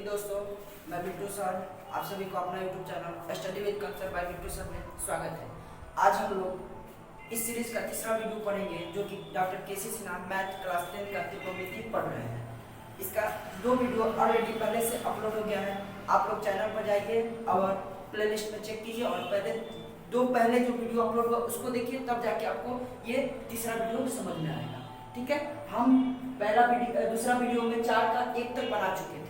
दोस्तों, मैं बिट्टू सर आप सभी को अपना YouTube channel study with concept by Bittu sir में स्वागत है। आज हम लोग इस सीरीज का तीसरा वीडियो पढ़ेंगे जो कि डॉक्टर केसी सिन्हा मैथ क्लास 10 का त्रिकोणमिति पढ़ रहे हैं। इसका 2 वीडियो ऑलरेडी पहले से अपलोड हो गया है। आप लोग चैनल पर जाइए और प्लेलिस्ट में चेक कीजिए और पहले जो वीडियो अपलोड हुआ उसको देखिए, तब जाके आपको ये तीसरा वीडियो समझ में आएगा। ठीक है, हम दूसरा वीडियो में 4 का 1 तक बना चुके थे।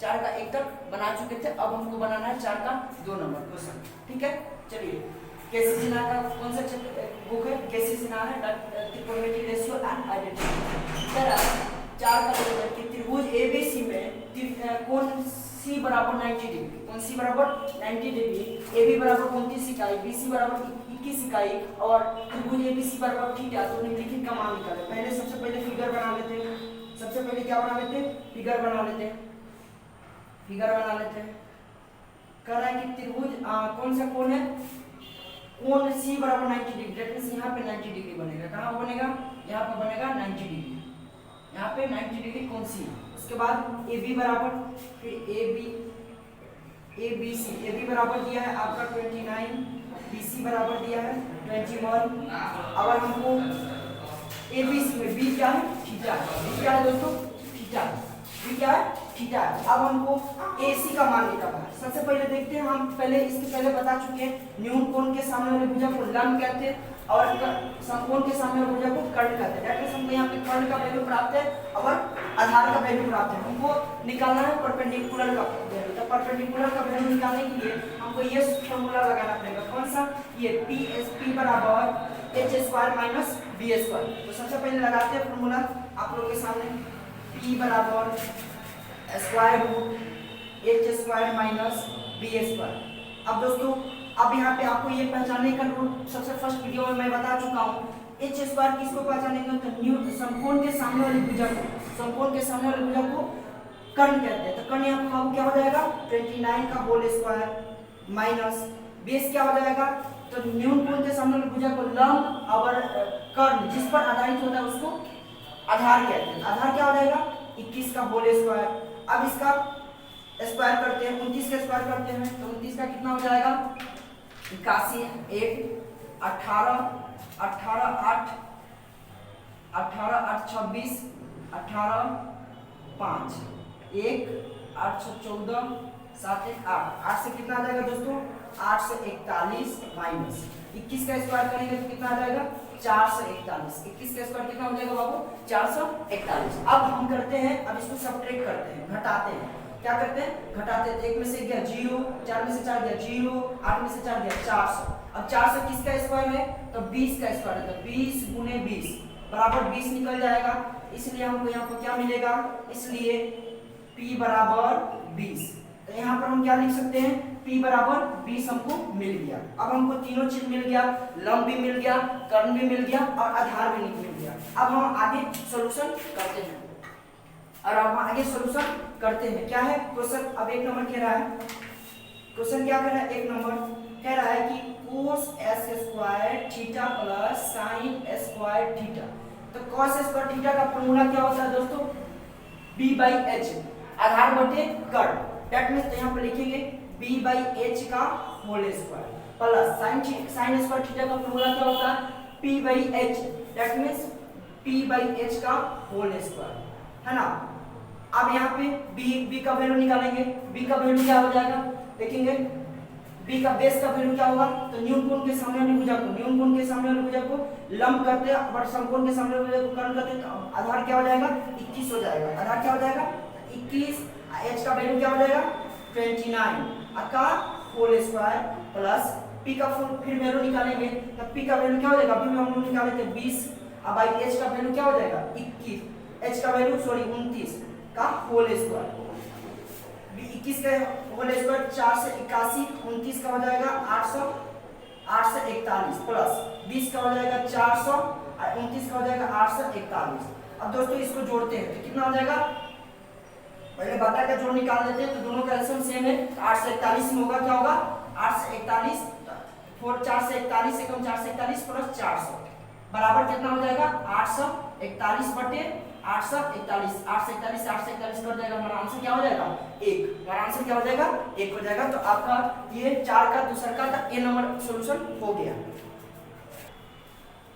4 का 1 तक बना चुके थे, अब हमको बनाना है 4 का 2 नंबर क्वेश्चन। ठीक है, चलिए केसी सिन्हा का कौन सा बुक है? केसी सिन्हा है त्रिकोणमिति रेशियो एंड आइडेंटिटी। 4 का कि त्रिभुज एबीसी में कोण सी बराबर 90 डिग्री, कोण सी बराबर 90 डिग्री, एबी बराबर 29 इकाई, बीसी बराबर 21 इकाई और त्रिभुज एबीसी बराबर थीटा, तो निम्नलिखित का मान निकालें। सबसे पहले फिगर बना लेते हैं। सबसे पहले क्या बना लेते हैं? फिगर बना लेते हैं। कह रहा है कि त्रिभुज कौन सा कोण है? कोण सी बराबर 90 डिग्री, दैट मींस यहां पे 90 डिग्री बनेगा। कहां बनेगा? यहां पे बनेगा 90 डिग्री। यहां पे 90 डिग्री कोण सी। उसके बाद AB बराबर, फिर AB बराबर दिया है आपका 29, BC बराबर दिया है 21। अगर हमको ABC में B क्या है? थीटा। B क्या है दोस्तों? थीटा। B क्या है? थीटा। अब हमको AC का मान निकालना है। सबसे पहले देखते हैं, हम इसके पहले बता चुके हैं, न्यून कोण के सामने वाले भुजा को लंब कहते हैं और समकोण के सामने वाले भुजा को कर्ण कहते हैं। दैट मींस हमको यहाँ पे कर्ण का वैल्यू प्राप्त है और आधार का वैल्यू प्राप्त है। हमको निकालना है परपेंडिकुलर का वैल्यू। तो परपेंडिकुलर का वैल्यू निकालने के लिए हमको ये फार्मूला लगाना पड़ेगा। कौन सा? ये P बराबर h² - b²। तो सबसे पहले लगाते हैं फार्मूला आप लोगों के सामने। P बराबर स्क्वायर रूट h² - b²। अब दोस्तों, अब यहाँ पे आपको ये पहचानने का रूल सबसे फर्स्ट वीडियो में मैं बता चुका हूँ। h² किसको पहचानेंगे? तो समकोण के सामने वाली भुजा को, समकोण के सामने वाली भुजा को कर्ण कहते हैं। तो कर्ण यहाँ पर क्या हो जाएगा? 29 का होल स्क्वायर माइनस बेस क्या हो जाएगा? तो न्यून कोण के सामने वाली भुजा को लंब और कर्ण जिस पर आधारित होता है उसको आधार कहते हैं। आधार क्या हो जाएगा? 21 का होल स्क्वायर। अब इसका स्क्वायर करते हैं, 29 का स्क्वायर करते हैं तो 29 का कितना हो जाएगा? 81, 18, 8 26, 18 5 1 8 14 7 1 8 8 से कितना आ जाएगा दोस्तों? 8 से 41 माइनस 21 का स्क्वायर करेंगे तो कितना आ जाएगा? 4 से 41। 21 का स्क्वायर कितना हो जाएगा बाबू? 441। अब हम करते हैं, अब इसको सबट्रैक्ट करते हैं, घटाते हैं। क्या करते हैं? घटाते हैं। 1 में से गया 0, 4 में से 4 गया 0, 8 में से 4 गया 400। अब 400 किसका स्क्वायर है? तो 20 का स्क्वायर है। तो 20 गुने 20 बराबर 20 निकल जाएगा। इसलिए हमको यहाँ पर क्या मिलेगा? इसलिए P बराबर 20। तो यहाँ पर हम क्या लिख सकते हैं? P बराबर 20 हमको मिल गया। अब हमको तीनों चीज मिल गया, लंब भी मिल गया, कर्ण भी मिल गया और आधार भी मिल गया। अब हम आगे सॉल्यूशन करते हैं क्या है क्वेश्चन? अब 1 नंबर कह रहा है, क्वेश्चन क्या कह रहा है? 1 नंबर कह रहा है कि cos s² theta plus sin s² theta. तो cos s² थीटा का फॉर्मूला क्या होता है दोस्तों? b/h, आधार बटे कर्ण। दैट मींस तो यहाँ पे लिखेंगे b/h का whole square plus sin s² theta का फॉर्मूला क्या होता है? p/h, दैट मींस p/h का होल स्क्वायर, है ना। अब यहाँ पे b का वैल्यू निकालेंगे। b का वैल्यू क्या हो जाएगा? देखेंगे b का बेस का वैल्यू क्या होगा? तो न्यून कोण के सामने वाली भुजा को लंब करते हैं और समकोण के सामने वाली भुजा को कर्ण करते हैं। तो आधार क्या हो जाएगा? 21 हो जाएगा। आधार क्या हो जाएगा? 21। h का वैल्यू क्या हो जाएगा? 29 का होल स्क्वायर प्लस p का फिर वैल्यू निकालेंगे। तो p का वैल्यू क्या हो जाएगा? अभी हम लोग निकाले थे 20। अब h का वैल्यू क्या हो जाएगा? 21। h का वैल्यू 29 का होल स्क्वायर, 21 का होल स्क्वायर 4 से 81, 29 का हो जाएगा 800, 8 से 41 प्लस 20 का हो जाएगा 400 और 29 का हो जाएगा 841। अब दोस्तों इसको जोड़ते हैं तो कितना हो जाएगा? पहले बटा का जोड़ निकाल लेते हैं। तो दोनों का एलसीएम सेम है। 8 से 41 में होगा क्या होगा? 8 से 41 4 से 41 से कम 4 से 41 प्लस 400 बराबर कितना हो जाएगा? 841 बटे 841 841 841 कर देगा, हमारा आंसर क्या हो जाएगा 1। हमारा आंसर क्या हो जाएगा 1 हो जाएगा। तो आपका ये 4 का दूसरा का ए नंबर सॉल्यूशन हो गया।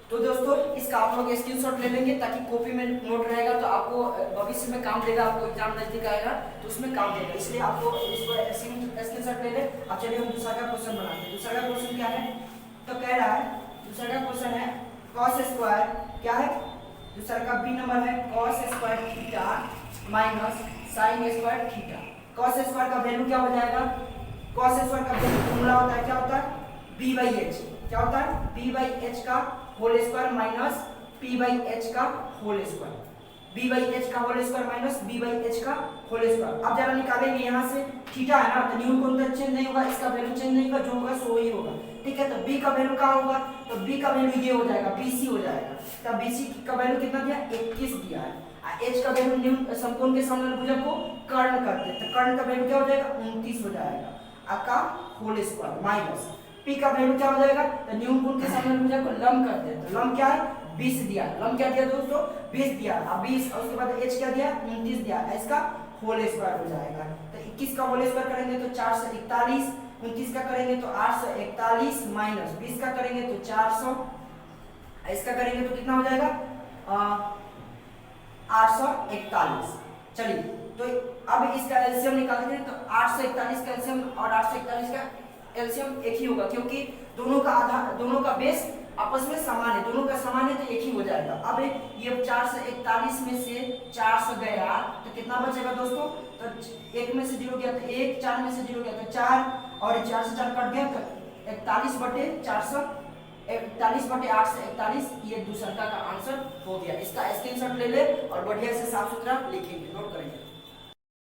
तो दोस्तों इसका आप लोग स्क्रीनशॉट ले लेंगे ताकि कॉपी में नोट रहेगा, तो आपको भविष्य में काम देगा, आपको एग्जाम नजदीक आएगा तो उसमें काम देगा, इसलिए आपको इसको स्क्रीनशॉट ले ले। अब चलिए हम दूसरा का क्वेश्चन बनाते हैं। दूसरा का क्वेश्चन क्या है, तो कह रहा है दूसरा का क्वेश्चन है cos स्क्वायर, क्या है दूसरा का बी नंबर है cos square theta minus sin square theta. cos square का वैल्यू क्या हो जाएगा, cos स्क्वायर का वैल्यू फॉर्मूला होता है, क्या होता है b/h, क्या होता है b/h का होल स्क्वायर माइनस p/h का होल स्क्वायर, b/h का होल स्क्वायर माइनस b/h का होल स्क्वायर। अब जरा निकालेंगे यहाँ से, थीटा है ना तो न्यून कोण तो चेंज नहीं होगा, इसका वैल्यू चेंज नहीं होगा, जो होगा सो ही होगा, ठीक है। तो b का वैल्यू क्या होगा, तो b का वैल्यू ये हो जाएगा bc हो जाएगा। तब bc का वैल्यू कितना दिया 21 दिया है। h का वैल्यू न्यून समकोण के समतल भुजक को कर्ण करते हैं, तो कर्ण का वैल्यू क्या हो जाएगा 29 हो जाएगा, का होल स्क्वायर माइनस p का वैल्यू क्या हो जाएगा, तो न्यून कोण के समतल भुजक को लंब करते हैं, तो लंब क्या है 20 दिया, लंब क्या दिया दोस्तों 20 दिया। अब 20 और उसके बाद h क्या दिया 29 दिया, इसका होल स्क्वायर हो जाएगा। तो 21 का होल स्क्वायर करेंगे तो 441, 29 का करेंगे तो 841 माइनस 20 का करेंगे तो 400, इसका करेंगे तो कितना हो जाएगा 841। चलिए तो अब इसका एलसीएम निकालते हैं, तो 841 का एलसीएम और 841 का एलसीएम एक ही होगा, क्योंकि दोनों का आधार दोनों का बेस आपस में समान है, दोनों का समान है तो एक ही हो जाएगा। अब ये 441 में से 400 गया तो कितना बचेगा दोस्तों, तो 1 में से 0 गया तो 1, 4 में से 0 गया तो 4 और 4 से 4 कट गया तो 41/400, 41/841, ये दूसरा का आंसर हो गया। इसका स्क्रीनशॉट ले ले और बढ़िया से साफ सुथरा लिखेंगे, नोट करेंगे।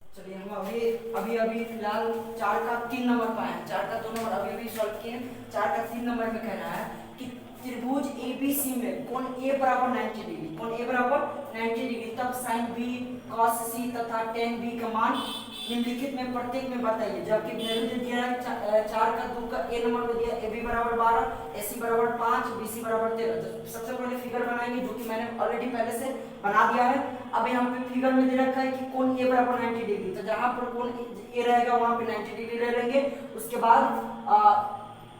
चलिए हम अभी फिलहाल 4 का 3 नंबर पाए, 4 का 2 नंबर अभी सॉल्व किए। 4 का 3 नंबर में कहना है कि त्रिभुज ABC में कोण A बराबर 90 डिग्री, कोण A बराबर 90 डिग्री, तब sin B cos C तथा tan B का मान निम्नलिखित में प्रत्येक में बताइए। जबकि वैल्यू जो दिया है 4 का 2 का A नंबर में दिया AB बराबर 12, AC बराबर 5, BC बराबर 13। तो सबसे पहले फिगर बनाएंगे, जो कि मैंने ऑलरेडी पहले से बना दिया है। अब यहाँ पे फिगर में दे रखा है कि कोण A बराबर 90 डिग्री, तो जहां पर कोण A रहेगा वहां पे 90 डिग्री ले लेंगे। उसके बाद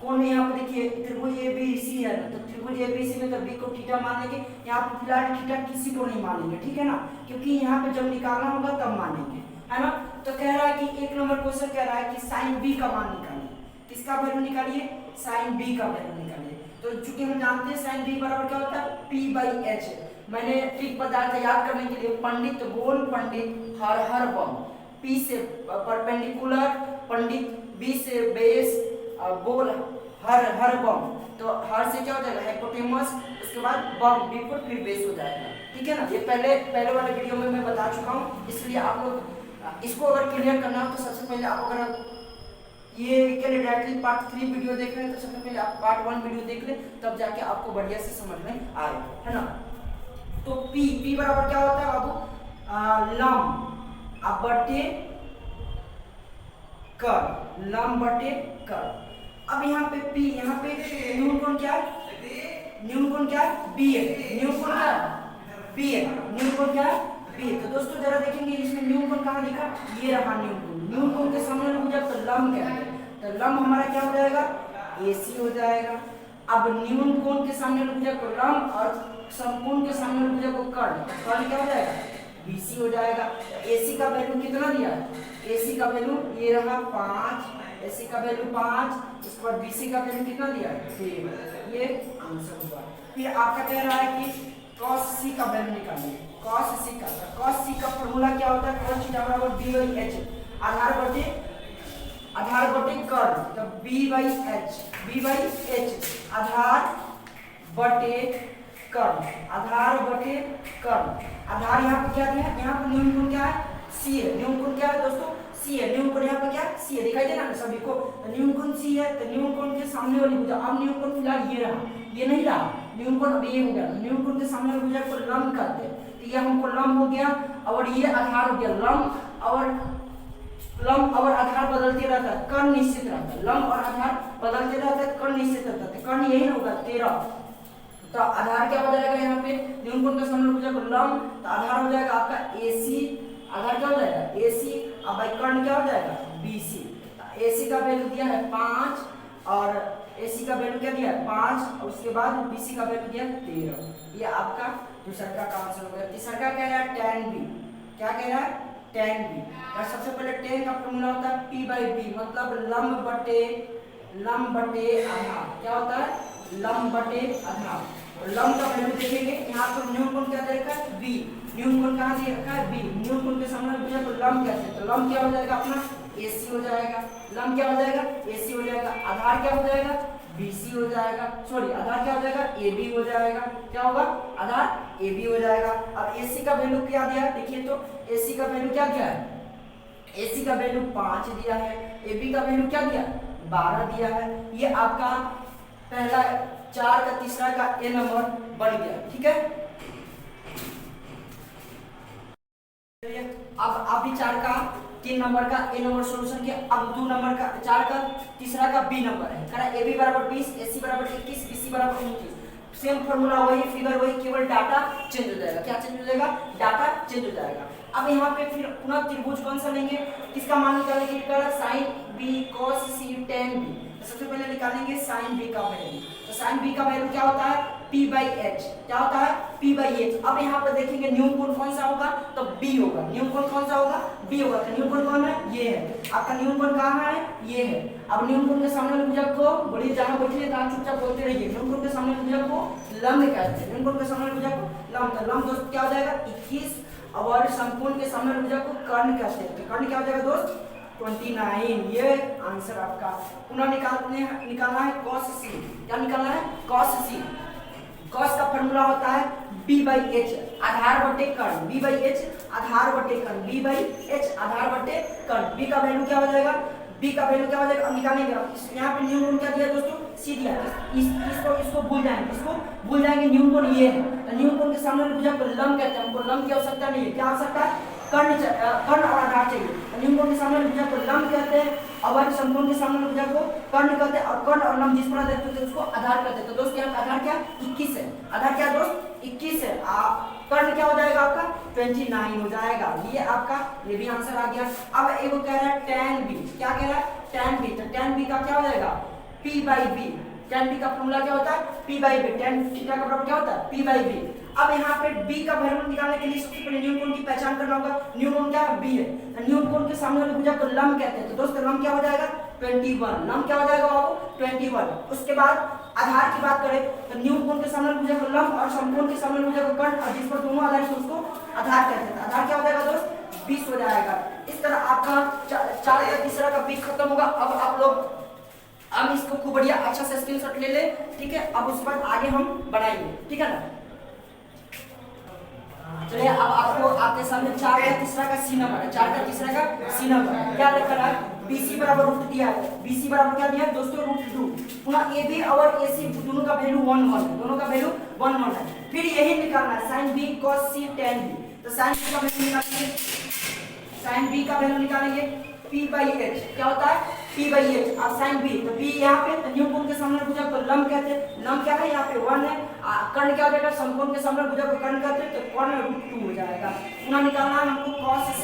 कोण यहाँ पे देखिए त्रिभुज ABC है ना, तो त्रिभुज ABC में तो B को थीटा मानेंगे, यहाँ पे फिलहाल थीटा किसी को नहीं मानेंगे, ठीक है ना, क्योंकि यहाँ पे जब निकालना होगा तब मानेंगे, है ना। तो कह रहा है कि 1 नंबर क्वेश्चन कह रहा है कि sin B का मान निकालिए, किसका वैल्यू निकालिए sin B का वैल्यू निकालिए। तो चूंकि हम जानते हैं sin B बराबर क्या होता है P/h, मैंने ट्रिक बताया था याद करने के लिए, पंडित बोल पंडित हर हर बम, P से परपेंडिकुलर पंडित, B से बेस बोल हर हर बम, तो हर से क्या हो जाएगा हाइपोटेनस, उसके बाद बम B पर फिर बेस हो जाएगा, ठीक है ना। ये पहले वाले वीडियो में मैं बता चुका हूँ, इसलिए आप लोग इसको अगर क्लियर करना हो तो सबसे पहले आप अगर ये के लिए डायरेक्टली पार्ट 3 वीडियो देख रहे हैं तो सबसे पहले आप पार्ट 1 वीडियो देख लें, तब जाके आपको बढ़िया से समझ में आएगा, है ना। तो P बराबर क्या होता है बाबू, लंब बटे कर्ल, लंब बटे कर्ल। अब यहाँ पे P, यहाँ पे न्यून कोण क्या है, न्यून कोण क्या है B है, न्यून कोण क्या है B है, न्यून कोण क्या है B है। तो दोस्तों जरा देखेंगे इसमें न्यून कोण कहाँ लिखा, ये रहा न्यून कोण, न्यून कोण के समतल भुजक तो लंब क्या है, तो लंब हमारा क्या हो जाएगा AC हो जाएगा। अब न्यून कोण के समतल भुजक को लंब और समकोण के समतल भुजक को कर्ण, कर्ण क्या हो जाएगा BC हो जाएगा। AC का वैल्यू कितना दिया है, AC का वैल्यू ये रहा 5, AC का वैल्यू 5, इसके बाद BC का वैल्यू कितना दिया है 3, ये आंसर होगा। फिर आपका कह रहा है कि cos C का वैल्यू निकालिए, cos C का, तो cos C का फॉर्मूला क्या होता है, cos थीटा बराबर B/h, आधार बटे कर्ल, तो B/h आधार बटे कर्ल, आधार बटे कर्ल। आधार यहाँ पे क्या दिया है, यहाँ पे न्यून कोण क्या है C है, न्यून कोण क्या है दोस्तों C है, न्यून कोण यहाँ पे क्या C है, दिखाई दे रहा है सभी को, न्यून कोण C है, तो न्यून कोण के सामने वाली भुजा, अब न्यून कोण फिलहाल ये रहा, ये नहीं रहा, न्यून कोण अब ये हो गया, न्यून कोण के सामने वाली भुजा को लंब करते हैं, तो ये हमको लंब हो गया और ये आधार हो गया। लंब और आधार बदलते रहता है, कर्ण निश्चित रहता है, लंब और आधार बदलते रहता है, कर्ण निश्चित रहता है, कर्ण यही होगा 13, तो आधार क्या हो जाएगा यहाँ पे न्यून कोण का समलंब भुजा को लंब, तो आधार हो जाएगा आपका AC, आधार क्या हो जाएगा AC, अब भाई कर्ण क्या हो जाएगा BC। तो AC का वैल्यू दिया है 5 और AC का वैल्यू क्या दिया है 5 और उसके बाद BC का वैल्यू दिया है 13। ये आपका दूसरा का आंसर हो गया। तीसरा का कह रहा है tan B, क्या कह रहा है tan B। और सबसे पहले tan का फॉर्मूला होता है P/B, मतलब लंब बटे आधार, क्या होता है लंब बटे आधार। और लंब का वैल्यू देखेंगे यहाँ पर न्यून कोण क्या दे रखा है B, न्यून कोण कहाँ दे रखा है B, न्यून कोण के समलंब भुजा को लंब कहते हैं। तो लंब क्या हो जाएगा अपना AC हो जाएगा, लंब क्या हो जाएगा AC हो जाएगा, आधार क्या हो जाएगा BC हो जाएगा, सॉरी आधार क्या हो जाएगा AB हो जाएगा, क्या होगा आधार AB हो जाएगा। अब AC का वैल्यू क्या दिया है देखिए, तो AC का वैल्यू क्या दिया है, AC का वैल्यू 5 दिया है, AB का वैल्यू क्या दिया 12 दिया है। ये आपका पहला 4 का तीसरा का A नंबर बन गया, ठीक है। अब आप भी 4 का 3 नंबर का A नंबर सॉल्यूशन किया। अब 2 नंबर का 4 का तीसरा का B नंबर है, करा AB बराबर 20, AC बराबर 21, BC बराबर 29। सेम फॉर्मूला वही, फिगर वही, केवल डाटा चेंज हो जाएगा। क्या चेंज हो जाएगा, डाटा चेंज हो जाएगा। अब यहाँ पे फिर पुनः त्रिभुज कौन सा लेंगे, किसका मान निकालेंगे, sin B cos C tan B। सबसे पहले निकालेंगे sin B का वैल्यू। तो sin B का वैल्यू क्या होता है P/H, क्या होता है P/H। अब यहाँ पर देखेंगे न्यून कोण कौन सा होगा, तो B होगा। न्यून कोण कौन सा होगा B होगा। तो न्यून कोण कौन है, ये है आपका न्यून कोण, कहाँ है ये है। अब न्यून कोण के सामने भुजा को बोलिए, जहाँ बैठिए जहाँ चुपचाप बोलते रहिए, न्यून कोण के सामने भुजा को लंब कहते हैं, न्यून कोण के सामने भुजा को लंब। तो लंब दोस्त क्या हो जाएगा 21 और समकोण के सामने भुजा को कर्ण कहते हैं। तो कर्ण क्या हो जाएगा दोस्त 29। ये आंसर आपका। पुनः निकालना है cos C, क्या निकालना है cos C। cos का फॉर्मूला होता है B/H, आधार बटे कर्ण, B/H आधार बटे कर्ण, B/H आधार बटे कर्ण। B का वैल्यू क्या हो जाएगा, B का वैल्यू क्या हो जाएगा, अब निकालेंगे। यहाँ पे न्यून कोण क्या दिया दोस्तों C दिया। इसको भूल जाएंगे, न्यून कोण ये है। तो न्यून कोण के सामने भुजा को लंब कहते हैं, हमको लंब की आवश्यकता नहीं है, क्या आवश्यकता है कर्ण और आधार चाहिए। न्यून कोण के सामने भुजा को लंब कहते हैं, और समकोण के सामने भुजा को कर्ण कहते हैं, और कर्ण और लंब जिस पर देखते हैं उसको आधार कहते हैं। तो दोस्त यहाँ आधार क्या 21 है, आधार क्या दोस्त 21 है। कर्ण क्या हो जाएगा आपका 29 हो जाएगा। ये आपका ये भी आंसर आ गया। अब एक कह रहा है tan B, क्या कह रहा है tan B। तो tan B का क्या हो जाएगा P/B। tan B का फॉर्मूला क्या होता है P/B, tan थीटा का बराबर क्या होता है P/B। अब यहाँ पे B का वैल्यू निकालने के लिए सबसे पहले न्यून कोण की पहचान करना होगा। न्यून कोण क्या है B है, तो न्यून कोण के सामने वाले भुजा को लंब कहते हैं। तो दोस्तों लंब क्या हो जाएगा 21, लंब क्या हो जाएगा बाबू 21। उसके बाद आधार की बात करें तो न्यून कोण के सामने वाले भुजा को लंब और समकोण के सामने वाले भुजा को कर्ण, और जिस पर दोनों आधार है उसको आधार कहते हैं। आधार क्या हो जाएगा दोस्त 20 हो जाएगा। इस तरह आपका 4 का तीसरा का B खत्म होगा। अब आप लोग हम इसको खूब बढ़िया अच्छा से स्क्रीनशॉट ले ले, ठीक है। अब उसके बाद आगे हम बढ़ाएंगे, ठीक है ना। चलिए अब आपको आपके सामने 4 का तीसरा का C नंबर है, 4 का तीसरा का C नंबर क्या लिखा है BC बराबर रूट दिया है। BC बराबर क्या दिया है दोस्तों √2। पुनः AB और AC दोनों का वैल्यू 1 1 है, दोनों का वैल्यू 1 1 है। फिर यही निकालना है sin B cos C tan B। तो sin B का वैल्यू निकालेंगे, sin B का वैल्यू निकालेंगे P/H, क्या होता है P/H। अब sin B, तो B यहाँ पे न्यून कोण के सामने भुजा को लंब कहते हैं, लंब क्या है यहाँ पे 1 है। कर्ण क्या हो जाएगा समकोण के सामने भुजा को कर्ण कहते हैं, तो कर्ण √2 हो जाएगा। पुनः निकालना है हमको cos C।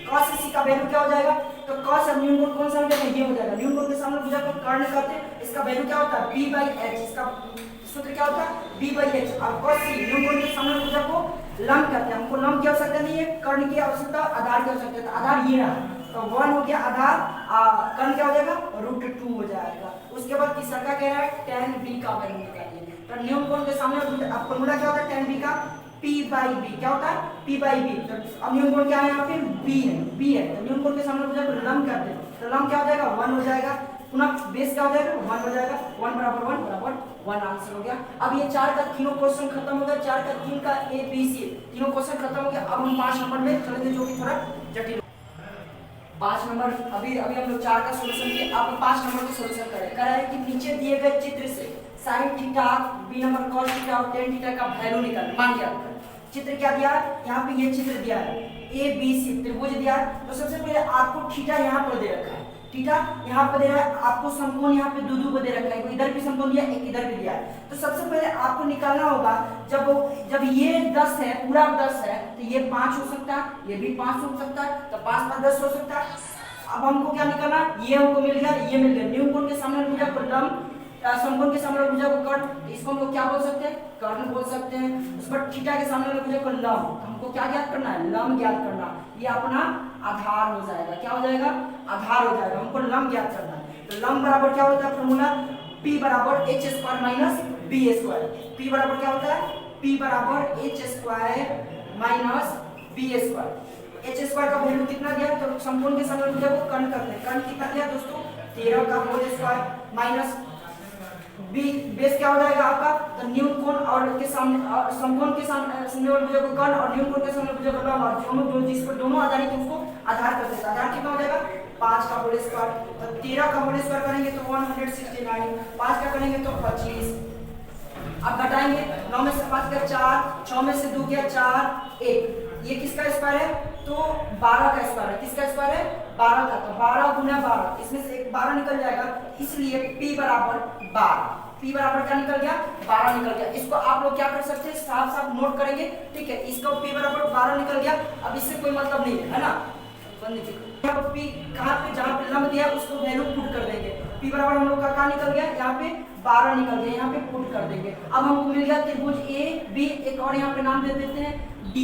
cos C का वैल्यू क्या हो जाएगा, तो cos अब न्यून कोण कौन सा हो जाएगा ये हो जाएगा। न्यून कोण के सामने भुजा को कर्ण कहते हैं, इसका वैल्यू क्या होता है B/H, इसका सूत्र क्या होता है B/H। और cos C न्यून कोण के सामने भुजा को लंब कहते हैं, हमको लंब की आवश्यकता नहीं है, कर्ण की आवश्यकता, आधार की आवश्यकता है। तो आधार ये रहा, तो 1 हो गया आधार, कर्ण क्या हो जाएगा √2 हो जाएगा। उसके बाद तीसरा का कह रहा है tan B का वैल्यू निकालिए। तो न्यून कोण के सामने फॉर्मूला क्या होता है tan B का P/B, क्या होता है P/B। तो अब न्यून कोण क्या है यहाँ पे B है, तो न्यून कोण के सामने भुजा को लंब करते हैं, तो लंब क्या हो जाएगा 1 हो जाएगा। पुनः बेस क्या हो जाएगा 1 हो जाएगा, 1 बराबर 1 आंसर हो गया। अब ये 4 का तीनों क्वेश्चन खत्म हो गया, 4 का 3 का A B C तीनों क्वेश्चन खत्म हो गया। अब हम 5 नंबर में चलेंगे जो कि थोड़ा जटिल 5 नंबर। अभी हम लोग 4 का सॉल्यूशन किए, अब 5 नंबर का सॉल्यूशन करें कि नीचे दिए गए चित्र से sin theta B number cos theta और tan थीटा का वैल्यू निकालें। मान लिया चित्र क्या दिया है, यहाँ पे ये चित्र दिया है ABC त्रिभुज दिया है। तो सबसे पहले आपको थीटा यहाँ पर दे रखा है, थीटा यहाँ पे दे रहा है आपको समकोण, यहाँ पे दो को दे रखा है, इधर भी समकोण दिया, एक इधर भी दिया है। तो सबसे पहले आपको निकालना होगा, जब ये 10 है, पूरा 10 है, तो ये 5 हो सकता है, ये भी 5 हो सकता है, तो 5 5 10 हो सकता है। अब हमको क्या निकालना, ये हमको मिल गया, ये मिल गया। न्यू कोण के सामने भुजा को लंब, समकोण के सामने भुजा को कर्ण, इसको हम लोग क्या बोल सकते हैं, कर्ण बोल सकते हैं। उस पर थीटा के सामने भुजा को लंब, हमको क्या ज्ञात करना है, लंब ज्ञात करना। ये अपना आधार हो जाएगा, क्या हो जाएगा, आधार हो जाएगा। हमको लंब ज्ञात करना है। तो लंब बराबर क्या होता है फॉर्मूला, P बराबर h square minus b square. P बराबर क्या होता है, P बराबर h square minus b square. h square का वैल्यू कितना दिया, तो समकोण के सामने भुजा को कर्ण करते हैं, कर्ण कितना दिया दोस्तों, 13 का whole square minus b base क्या हो जाएगा आपका, तो न्यून कोण और के सामने समकोण के सामने वाले भुजा को कर्ण और न्यून कोण के सामने भुजा को लंब, और दोनों जो जिस पर दोनों आधारित है उसको आधार करते हैं। आधार कितना हो जाएगा, 5 का होल स्क्वायर। तो 13 का होल स्क्वायर करेंगे तो 169, 5 का करेंगे तो 25। अब घटाएंगे, 9 में से 5 गया 4, 6 में से 2 गया 4, 1। ये किसका स्क्वायर है, तो 12 का स्क्वायर है। किसका स्क्वायर है, 12 का। तो 12 गुना 12, इसमें से एक 12 निकल जाएगा, इसलिए P बराबर 12। P बराबर क्या निकल गया, 12 निकल गया। इसको आप लोग क्या कर सकते हैं, साफ साफ नोट करेंगे, ठीक है। इसका P बराबर 12 निकल गया। अब इससे कोई मतलब नहीं है ना, यहाँ पे P कहाँ पे, जहाँ पे लंब दिया उसको वैल्यू पुट कर देंगे। P बराबर हम लोग का कहाँ निकल गया, यहाँ पे 12 निकल गया, यहाँ पे पुट कर देंगे। अब हमको मिल गया त्रिभुज A B, एक और यहाँ पे नाम दे देते हैं D,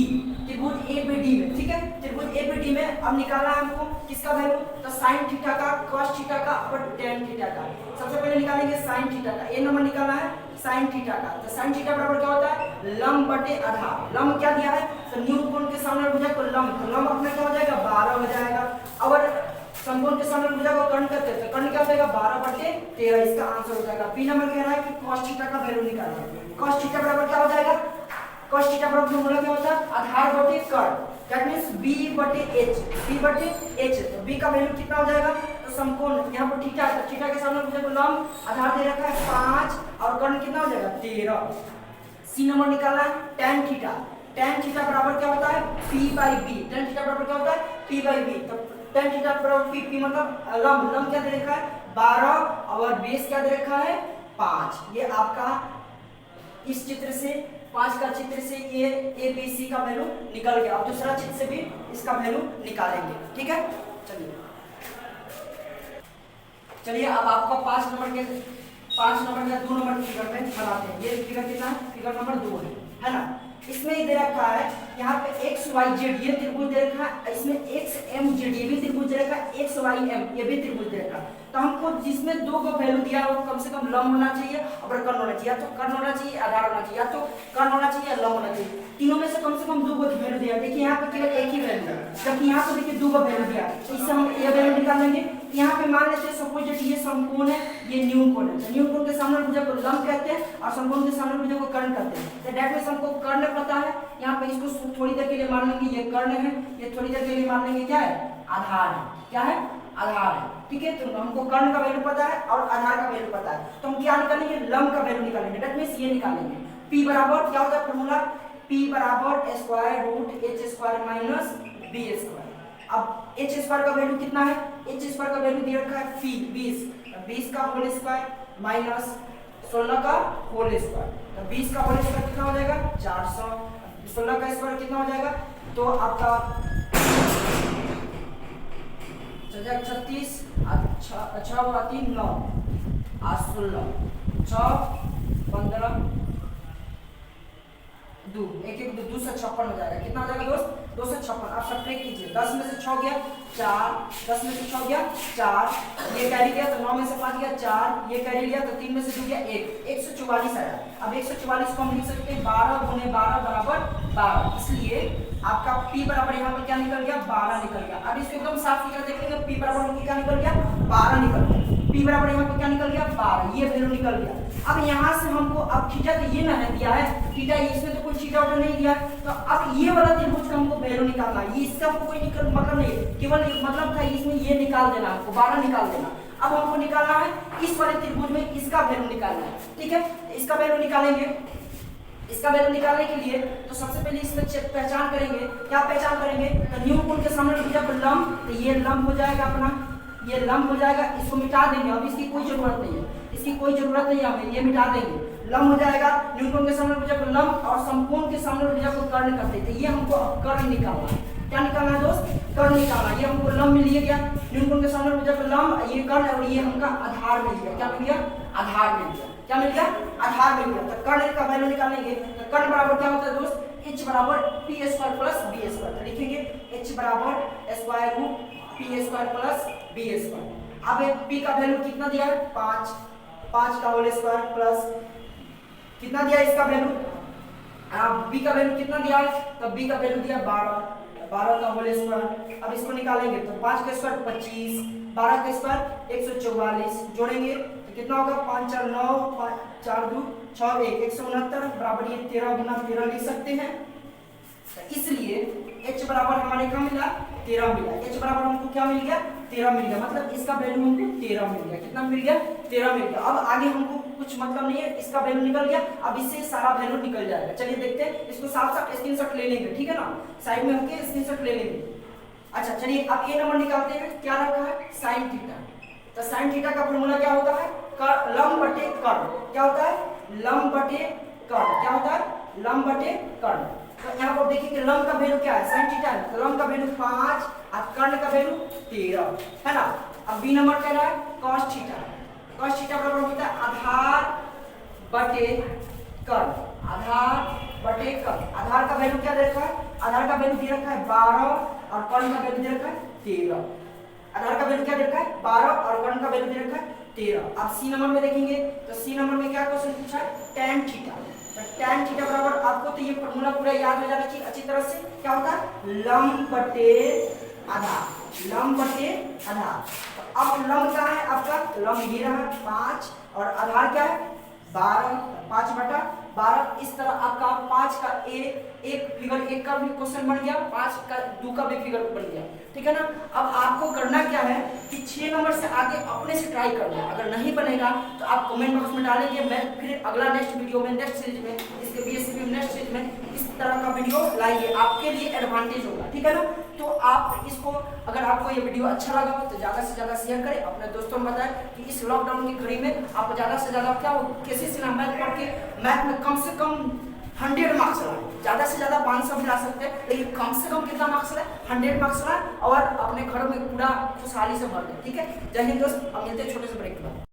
त्रिभुज ABD में, ठीक है। त्रिभुज ABD में अब निकालना है हमको किसका वैल्यू, तो sin थीटा का, cos थीटा का और tan थीटा का। सबसे पहले निकालेंगे sin थीटा का, ए नंबर निकालना है sin थीटा का। तो sin थीटा बराबर क्या होता है, लंब बटे आधार। लंब क्या दिया है, तो न्यून कोण के सामने भुजा को लंब, तो लंब अपना क्या हो जाएगा, 12 हो जाएगा। और समकोण के सामने भुजा को कर्ण करते हैं, तो कर्ण क्या हो जाएगा, 12 बटे 13, इसका आंसर हो जाएगा। बी नंबर कह रहा है कि cos थीटा का वैल्यू निकालना। cos थीटा बराबर क्या हो जाएगा, cos थीटा बराबर फॉर्मूला क्या होता है, आधार बटे कर्ण, दैट मींस b बटे h, b बटे h। तो b का वैल्यू कितना हो जाएगा, तो समकोण यहाँ पर थीटा है, थीटा के सामने भुजा को लंब, आधार दे रखा है 5 और कर्ण कितना हो जाएगा 13। सी नंबर निकालना है tan थीटा। tan थीटा बराबर क्या होता है, p by b। tan theta बराबर क्या होता है, p बाई b। तो tan थीटा बराबर p मतलब लंब, लंब क्या दे रखा है 12 और बेस क्या दे रखा है 5। ये आपका इस चित्र से, 5 का चित्र से ये ABC का वैल्यू निकल गया। अब दूसरा चित्र से भी इसका वैल्यू निकालेंगे, ठीक है। चलिए अब आपका 5 नंबर का 2 नंबर फिगर में बनाते हैं। ये फिगर कितना है, फिगर नंबर 2 है ना। इसमें दे रखा है यहाँ पे XYZ, ये त्रिभुज दे रखा है, इसमें XMZ ये भी त्रिभुज दे रखा है, XYM ये भी त्रिभुज दे रखा है। तो हमको जिसमें 2 का वैल्यू दिया हो, कम से कम लंब होना चाहिए और कर्ण होना चाहिए, या तो कर्ण होना चाहिए, आधार होना चाहिए, या तो कर्ण होना चाहिए या लंब होना चाहिए। तीनों में से कम 2 का वैल्यू दिया। देखिए यहाँ पे केवल एक ही वैल्यू है, जबकि यहाँ पे देखिए 2 का वैल्यू दिया। तो इससे हम ये वैल्यू निकाल लेंगे। यहाँ पे मान लेते हैं सपोज दैट ये समकोण है, ये न्यून कोण है। न्यून कोण के सामने भुजा को लंब कहते हैं और समकोण के सामने भुजा को कर्ण कहते हैं। तो दैट मींस हमको कर्ण पता है। यहाँ पे इसको थोड़ी देर के लिए मान लेंगे ये कर्ण है, ये थोड़ी देर के लिए मान लेंगे क्या है, आधार है। क्या है, आधार है, ठीक है। तो हमको कर्ण का वैल्यू पता है और आधार का वैल्यू पता है, तो हम क्या निकालेंगे, लंब का वैल्यू निकालेंगे। दैट मींस ये निकालेंगे। P बराबर क्या होता है फॉर्मूला, P बराबर square root h square minus b square. अब h स्क्वायर का वैल्यू कितना है, h स्क्वायर का वैल्यू दिया रखा है 20 का होल स्क्वायर माइनस 16 का होल स्क्वायर। तो 20 का होल स्क्वायर कितना हो जाएगा 400, 16 का स्क्वायर कितना हो जाएगा, तो आपका 36 अच्छा हुआ 3 9 8 16 6 15 2 1 1 256 हो जाएगा। कितना हो जाएगा दोस्त, 256। आप सब्ट्रैक्ट कीजिए, 10 में से 6 गया 4, 10 में से 6 गया 4, ये कैरी गया तो 9 में से 5 गया 4, ये कैरी लिया तो 3 में से 2 गया 1, 144 आया। अब 144 को हम लिख सकते हैं 12 गुने 12 बराबर 12, इसलिए आपका P बराबर यहाँ पर क्या निकल गया 12 निकल गया। अब इसको एकदम साफ फिगर देखेंगे, P बराबर क्या निकल गया 12 निकल गया। P बराबर यहाँ पर क्या निकल गया 12, ये वैल्यू निकल गया। अब यहाँ से हमको, अब थीटा तो ये ना है दिया है, थीटा इसमें तो कोई थीटा ऑर्डर नहीं दिया, तो अब ये वाला त्रिभुज का हमको वैल्यू निकालना है। ये इसका हमको कोई मतलब नहीं है, केवल एक मतलब था इसमें ये निकाल देना, हमको 12 निकाल देना। अब हमको निकालना है इस वाले त्रिभुज में इसका वैल्यू निकालना है, ठीक है। इसका वैल्यू निकालेंगे। इसका वैल्यू निकालने के लिए तो सबसे पहले इसमें पहचान करेंगे। क्या पहचान करेंगे, तो न्यून कोण के सामने भुजा को लंब, तो ये लंब हो जाएगा अपना, ये लंब हो जाएगा, इसको मिटा देंगे, अब इसकी कोई जरूरत नहीं है, इसकी कोई जरूरत नहीं है हमें, ये मिटा देंगे, लंब हो जाएगा। न्यूटन के समग्र भुजा को लंब और समकोण के समग्र भुजा को कर्ण करते थे, ये हमको अब कर्ण निकालना है। क्या निकालना है दोस्त? कर्ण निकालना। ये हमको लंब मिल गया, न्यूटन के समग्र भुजा को लंब, ये कर्ण और ये हमका आधार मिल गया। क्या मिल गया? आधार मिल गया। क्या मिल गया? आधार मिल गया। तो कर्ण का वैल्यू निकालेंगे, तो कर्ण बराबर क्या होता है दोस्त? h बराबर p square plus b square. तो लिखेंगे h बराबर square root p square plus b square. अब p का वैल्यू कितना दिया है? 5, 5 का होल स्क्वायर प्लस कितना दिया इसका वैल्यू? b का वैल्यू कितना दिया है? तो b का वैल्यू दिया 12, 12 का होल स्क्वायर। अब इसको निकालेंगे तो 5 का स्क्वायर 25, 12 का स्क्वायर 144, जोड़ेंगे तो कितना होगा? 5 4 9, 5 4 2 6 1 169 बराबर ये 13 गुना 13 लिख सकते हैं। तो इसलिए h बराबर हमारे क्या मिला? 13 मिला। h बराबर हमको क्या मिल गया? 13 मिल गया। मतलब इसका वैल्यू हमको 13 मिल गया। कितना मिल गया? 13 मिल गया। अब आगे हमको कुछ मतलब नहीं है, इसका वैल्यू निकल गया, अब इससे सारा वैल्यू निकल जाएगा। चलिए देखते हैं, इसको साफ साफ स्क्रीनशॉट ले लेंगे, ठीक है ना, साइड में होके स्क्रीनशॉट ले लेंगे। अच्छा चलिए अब ये नंबर निकालते हैं। क्या रखा है? Sine theta. तो साइन थीटा का फॉर्मूला क्या होता है? लंब बटे कर्ण। क्या होता है? लंब बटे कर्ण। क्या होता है? लंब बटे कर्ण। तो यहाँ पर देखिए कि लंब का वैल्यू क्या है? साइन थीटा है, तो लंब का वैल्यू 5 और कर्ण का वैल्यू 13 है ना। अब बी नंबर कह रहा है cos थीटा। cos थीटा बराबर होता है आधार बटे कर्ण। आधार बटे कर्ण। आधार का वैल्यू क्या दे रखा है? आधार का वैल्यू दे रखा है 12 और कर्ण का वैल्यू दे रखा है 13। आधार का वैल्यू क्या दे रखा है? 12 और कर्ण का वैल्यू दे रखा है 13। अब सी नंबर में देखेंगे तो सी नंबर में क्या क्वेश्चन पूछा है? tan theta. तो tan थीटा बराबर आपको तो ये फॉर्मूला पूरा याद हो जाना चाहिए अच्छी तरह से। क्या होता है? लंब बटे आधार। लंब बटे आधार। तो अब लंब क्या है आपका? लंब ये रहा 5 और आधार क्या है? 12, 5 बटा 12। इस तरह आपका 5 का एक फिगर 1 का भी क्वेश्चन बन गया, 5 का 2 का भी फिगर बन गया, ठीक है ना। अब आपको करना क्या है कि 6 नंबर से आगे अपने से ट्राई करना है। अगर नहीं बनेगा तो आप कमेंट बॉक्स में डालेंगे, मैं फिर अगला नेक्स्ट वीडियो में, नेक्स्ट सीरीज में, इसके बीएससी नेक्स्ट सीरीज में इस तरह का वीडियो लाएंगे, आपके लिए एडवांटेज होगा, ठीक है ना। तो आप इसको, अगर आपको ये वीडियो अच्छा लगा हो तो ज़्यादा से ज़्यादा शेयर करें, अपने दोस्तों में बताएं कि इस लॉकडाउन की घड़ी में आप ज़्यादा से ज़्यादा क्या हो, कैसे से मैथ पढ़ के मैथ में कम से कम 100 मार्क्स लाए। ज़्यादा से ज़्यादा 500 भी ला सकते हैं, लेकिन कम से कम कितना मार्क्स लाए? 100 मार्क्स लाए और अपने घरों में पूरा खुशहाली से भर दें, ठीक है। जय हिंद दोस्त, अब मिलते हैं छोटे से ब्रेक के बाद।